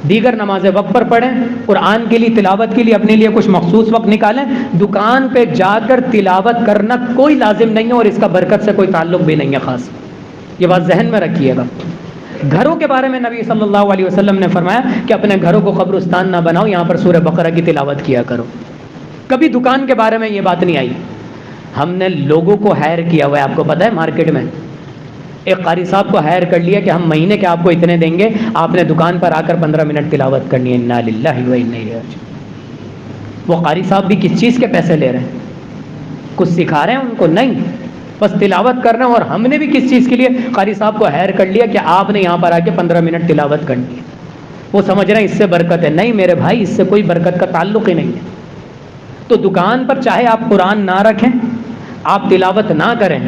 دیگر نمازیں وقت پر پڑھیں، قرآن کے لیے تلاوت کے لیے اپنے لیے کچھ مخصوص وقت نکالیں. دکان پہ جا کر تلاوت کرنا کوئی لازم نہیں ہے اور اس کا برکت سے کوئی تعلق بھی نہیں ہے خاص. یہ بات ذہن میں رکھیے گا. گھروں کے بارے میں نبی صلی اللہ علیہ وسلم نے فرمایا کہ اپنے گھروں کو قبرستان نہ بناؤ، یہاں پر سورہ بقرہ کی تلاوت کیا کرو. کبھی دکان کے بارے میں یہ بات نہیں آئی. ہم نے لوگوں کو ہائر کیا ہوا ہے، آپ کو پتہ ہے مارکیٹ میں ایک قاری صاحب کو ہائر کر لیا کہ ہم مہینے کے آپ کو اتنے دیں گے، آپ نے دکان پر آ کر 15 منٹ تلاوت کرنی ہے. انا للہ و انا الیہ راجعون. وہ قاری صاحب بھی کس چیز کے پیسے لے رہے ہیں؟ کچھ سکھا رہے ہیں ان کو؟ نہیں، بس تلاوت کر رہے ہیں. اور ہم نے بھی کس چیز کے لیے قاری صاحب کو ہائر کر لیا کہ آپ نے یہاں پر آ کے 15 منٹ تلاوت کرنی ہے. وہ سمجھ رہے ہیں اس سے برکت ہے. نہیں میرے بھائی، اس سے کوئی برکت کا تعلق ہی نہیں ہے. تو دکان پر چاہے آپ قرآن نہ رکھیں، آپ تلاوت نہ کریں،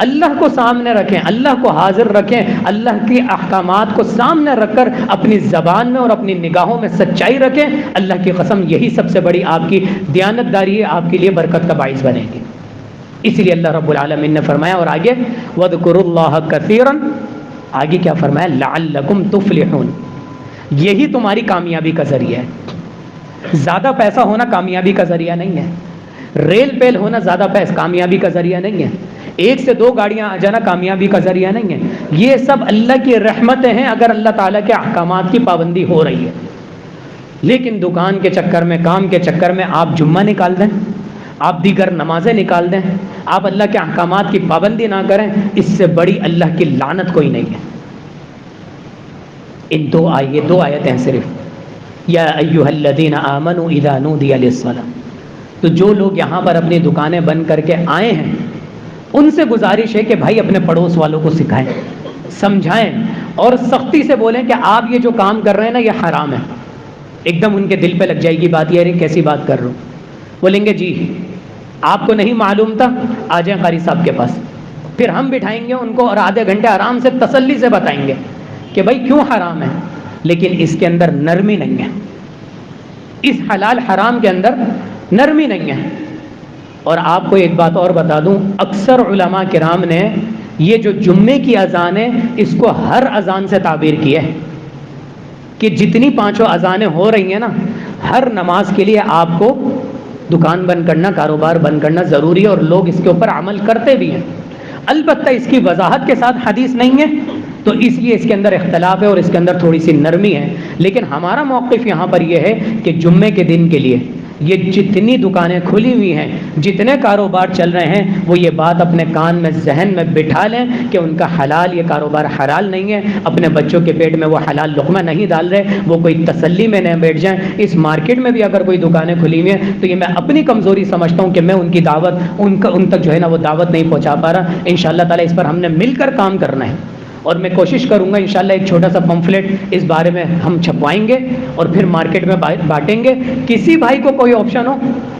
اللہ کو سامنے رکھیں، اللہ کو حاضر رکھیں، اللہ کے احکامات کو سامنے رکھ کر اپنی زبان میں اور اپنی نگاہوں میں سچائی رکھیں، اللہ کی قسم یہی سب سے بڑی آپ کی دیانتداری ہے، آپ کے لیے برکت کا باعث بنے گی۔ اسی لیے اللہ رب العالمین نے فرمایا، اور آگے وَاذْكُرُوا اللَّهَ كَثِيرًا، آگے کیا فرمایا؟ لَعَلَّكُمْ تُفْلِحُونَ، یہی تمہاری کامیابی کا ذریعہ ہے۔ زیادہ پیسہ ہونا کامیابی کا ذریعہ نہیں ہے، ریل پیل ہونا زیادہ پیسہ کامیابی کا ذریعہ نہیں ہے، 1 سے 2 گاڑیاں آ جانا کامیابی کا ذریعہ نہیں ہے، یہ سب اللہ کی رحمتیں ہیں اگر اللہ تعالیٰ کے احکامات کی پابندی ہو رہی ہے۔ لیکن دکان کے چکر میں، کام کے چکر میں آپ جمعہ نکال دیں، آپ دیگر نمازیں نکال دیں، آپ اللہ کے احکامات کی پابندی نہ کریں، اس سے بڑی اللہ کی لعنت کوئی نہیں ہے۔ ان 2 آیتیں صرف، یا ایھا الذین آمنوا اذا نودی للصلاۃ، تو جو لوگ یہاں پر اپنی دکانیں بند کر کے آئے ہیں ان سے گزارش ہے کہ بھائی اپنے پڑوس والوں کو سکھائیں، سمجھائیں اور سختی سے بولیں کہ آپ یہ جو کام کر رہے ہیں نا یہ حرام ہے۔ ایک دم ان کے دل پہ لگ جائے گی بات، یہ کیسی بات کر رہا ہوں، بولیں گے جی آپ کو نہیں معلوم تھا، آ جائیں قاری صاحب کے پاس، پھر ہم بٹھائیں گے ان کو اور آدھے گھنٹے آرام سے تسلی سے بتائیں گے کہ بھائی کیوں حرام ہے، لیکن اس کے اندر نرمی نہیں ہے، اس حلال حرام کے اندر نرمی نہیں ہے۔ اور آپ کو ایک بات اور بتا دوں، اکثر علماء کرام نے یہ جو جمعے کی اذان ہے اس کو ہر اذان سے تعبیر کیا ہے کہ جتنی 5 اذانیں ہو رہی ہیں نا، ہر نماز کے لیے آپ کو دکان بند کرنا، کاروبار بند کرنا ضروری ہے، اور لوگ اس کے اوپر عمل کرتے بھی ہیں۔ البتہ اس کی وضاحت کے ساتھ حدیث نہیں ہے تو اس لیے اس کے اندر اختلاف ہے اور اس کے اندر تھوڑی سی نرمی ہے، لیکن ہمارا موقف یہاں پر یہ ہے کہ جمعے کے دن کے لیے یہ جتنی دکانیں کھلی ہوئی ہیں، جتنے کاروبار چل رہے ہیں، وہ یہ بات اپنے کان میں ذہن میں بٹھا لیں کہ ان کا حلال یہ کاروبار حلال نہیں ہے، اپنے بچوں کے پیٹ میں وہ حلال لقمہ نہیں ڈال رہے، وہ کوئی تسلی میں نہ بیٹھ جائیں۔ اس مارکیٹ میں بھی اگر کوئی دکانیں کھلی ہوئی ہیں تو یہ میں اپنی کمزوری سمجھتا ہوں کہ میں ان کی دعوت ان تک جو ہے نا وہ دعوت نہیں پہنچا پا رہا۔ انشاءاللہ تعالی اس پر ہم نے مل کر کام کرنا ہے، اور میں کوشش کروں گا انشاءاللہ ایک چھوٹا سا پمفلٹ اس بارے میں ہم چھپوائیں گے اور پھر مارکیٹ میں بانٹیں گے۔ کسی بھائی کو کوئی آپشن ہو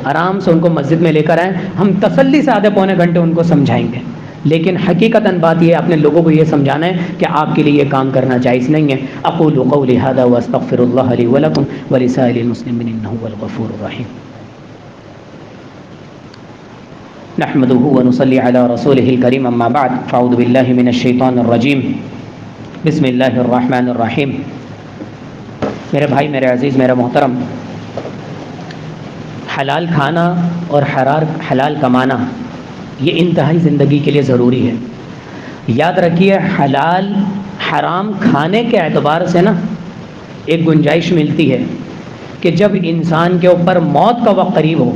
آرام سے ان کو مسجد میں لے کر آئیں، ہم تسلی سے آدھے پونے گھنٹے ان کو سمجھائیں گے، لیکن حقیقتاً بات یہ اپنے لوگوں کو یہ سمجھانا ہے کہ آپ کے لیے یہ کام کرنا جائز نہیں ہے۔ اقول قولی ھذا واستغفر اللہ لی ولکم ولسائر المسلمین انہ هو الغفور الرحیم۔ نحمده ونصلي على رسوله الكريم اما بعد فاعوذ بالله من الشیطان الرجیم بسم اللہ الرحمن الرحیم۔ میرے بھائی، میرے عزیز، میرے محترم، حلال کھانا اور حلال کمانا یہ انتہائی زندگی کے لیے ضروری ہے۔ یاد رکھیے، حلال حرام کھانے کے اعتبار سے نا ایک گنجائش ملتی ہے کہ جب انسان کے اوپر موت کا وقت قریب ہو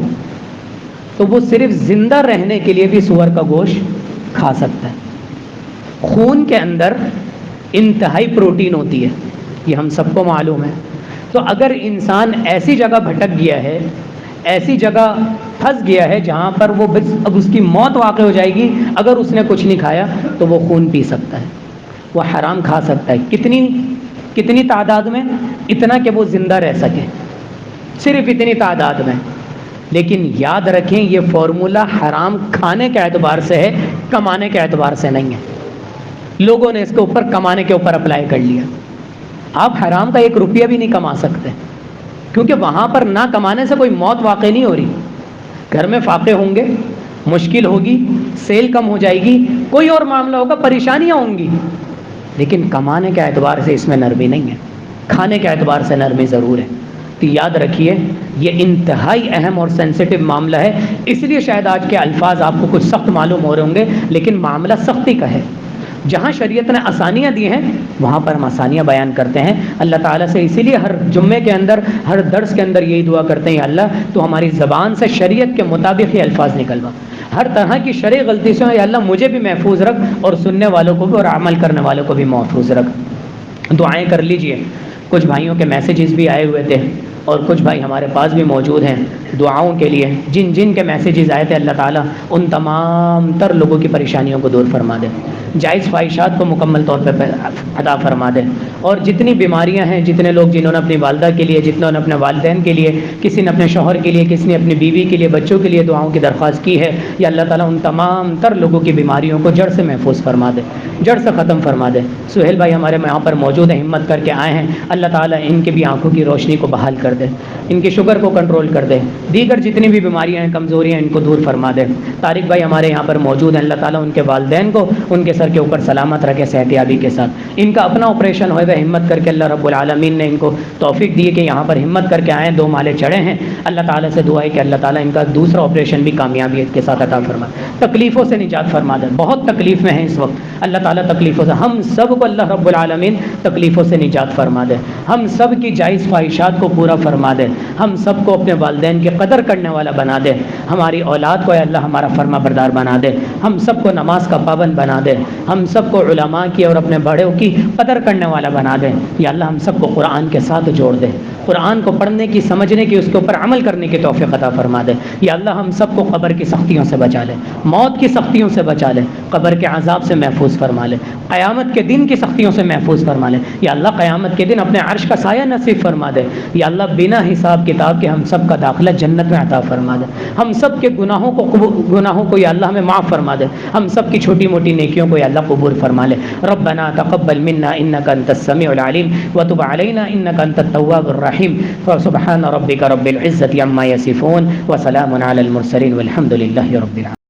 تو وہ صرف زندہ رہنے کے لیے بھی سور کا گوشت کھا سکتا ہے۔ خون کے اندر انتہائی پروٹین ہوتی ہے، یہ ہم سب کو معلوم ہے۔ تو اگر انسان ایسی جگہ بھٹک گیا ہے، ایسی جگہ پھنس گیا ہے جہاں پر وہ اب اس کی موت واقع ہو جائے گی، اگر اس نے کچھ نہیں کھایا تو وہ خون پی سکتا ہے، وہ حرام کھا سکتا ہے۔ کتنی تعداد میں؟ اتنا کہ وہ زندہ رہ سکے، صرف اتنی تعداد میں۔ لیکن یاد رکھیں یہ فارمولہ حرام کھانے کے اعتبار سے ہے، کمانے کے اعتبار سے نہیں ہے۔ لوگوں نے اس کے اوپر کمانے کے اوپر اپلائی کر لیا۔ آپ حرام کا 1 روپیہ بھی نہیں کما سکتے، کیونکہ وہاں پر نہ کمانے سے کوئی موت واقع نہیں ہو رہی۔ گھر میں فاقے ہوں گے، مشکل ہوگی، سیل کم ہو جائے گی، کوئی اور معاملہ ہوگا، پریشانیاں ہوں گی، لیکن کمانے کے اعتبار سے اس میں نرمی نہیں ہے، کھانے کے اعتبار سے نرمی ضرور ہے۔ تو یاد رکھیے یہ انتہائی اہم اور سینسٹیو معاملہ ہے، اس لیے شاید آج کے الفاظ آپ کو کچھ سخت معلوم ہو رہے ہوں گے، لیکن معاملہ سختی کا ہے۔ جہاں شریعت نے آسانیاں دی ہیں وہاں پر ہم آسانیاں بیان کرتے ہیں۔ اللہ تعالیٰ سے اسی لیے ہر جمعے کے اندر، ہر درس کے اندر یہی دعا کرتے ہیں، یا اللہ تو ہماری زبان سے شریعت کے مطابق یہ الفاظ نکلوا، ہر طرح کی شرعی غلطی سے یا اللہ مجھے بھی محفوظ رکھ اور سننے والوں کو بھی اور عمل کرنے والوں کو بھی محفوظ رکھ۔ دعائیں کر لیجئے۔ کچھ بھائیوں کے میسیجز بھی آئے ہوئے تھے اور کچھ بھائی ہمارے پاس بھی موجود ہیں دعاؤں کے لیے۔ جن کے میسیجز آئے تھے اللہ تعالیٰ ان تمام تر لوگوں کی پریشانیوں کو دور فرما دے، جائز خواہشات کو مکمل طور پہ عطا فرما دے، اور جتنی بیماریاں ہیں، جتنے لوگ جنہوں نے اپنی والدہ کے لیے، جتنوں نے اپنے والدین کے لیے، کسی نے اپنے شوہر کے لیے، کسی نے اپنی بیوی کے لیے، بچوں کے لیے دعاؤں کی درخواست کی ہے، یا اللہ تعالیٰ ان تمام تر لوگوں کی بیماریوں کو جڑ سے محفوظ فرما دے، جڑ سے ختم فرما دے۔ سہیل بھائی ہمارے یہاں پر موجود ہیں، ہمت کر کے آئے ہیں، اللہ تعالیٰ ان کی بھی آنکھوں کی روشنی کو بحال کر دے، ان کی شوگر کو کنٹرول کر دے، دیگر جتنی بھی بیماریاں ہیں، کمزوریاں ہیں، ان کو دور فرما دے۔ طارق بھائی ہمارے یہاں پر موجود ہیں، اللہ تعالیٰ ان کے والدین کو ان کے سر کے اوپر سلامت رکھے، صحت یابی کے ساتھ۔ ان کا اپنا آپریشن ہوئے گا، ہمت کر کے اللہ رب العالمین نے ان کو توفیق دی کہ یہاں پر ہمت کر کے آئے، 2 مالے چڑھے ہیں۔ اللہ تعالیٰ سے دعا ہے کہ اللہ تعالیٰ ان کا دوسرا آپریشن بھی کامیابیت کے ساتھ عطا فرما، تکلیفوں سے نجات فرما دے۔ بہت تکلیف میں ہیں اس وقت، اللہ تعالیٰ تکلیفوں سے، ہم سب کو اللہ رب العالمین تکلیفوں سے نجات فرما دے، ہم سب کی جائز خواہشات کو پورا فرما دے، ہم سب کو اپنے والدین کی قدر کرنے والا بنا دے، ہماری اولاد کو اے اللہ ہمارا فرما بردار بنا دے، ہم سب کو نماز کا پابند بنا دے، ہم سب کو علماء کی اور اپنے بڑوں کی قدر کرنے والا بنا دے۔ یا اللہ ہم سب کو قرآن کے ساتھ جوڑ دے، قرآن کو پڑھنے کی، سمجھنے کی، اس کے اوپر عمل کرنے کی توفیق عطا فرما دے۔ یا اللہ ہم سب کو قبر کی سختیوں سے بچا لے، موت کی سختیوں سے بچا لے، قبر کے عذاب سے محفوظ فرما لے، قیامت کے دن کی سختیوں سے محفوظ فرما لے۔ یا اللہ قیامت کے دن اپنے عرش کا سایہ نصیب فرما دے۔ یا اللہ بنا حساب کتاب کے ہم سب کا داخلہ جنت میں عطا فرما دے، ہم سب کے گناہوں کو یا اللہ ہمیں معاف فرما دے، ہم سب کی چھوٹی موٹی نیکیوں کو یا اللہ قبول فرما لے۔ ربنا تقبل منا انك انت السميع العليم وتب علينا انك انت التواب الرحيم سبحان ربك رب العزة عما يصفون وسلام على المرسلين والحمد لله رب العالمين۔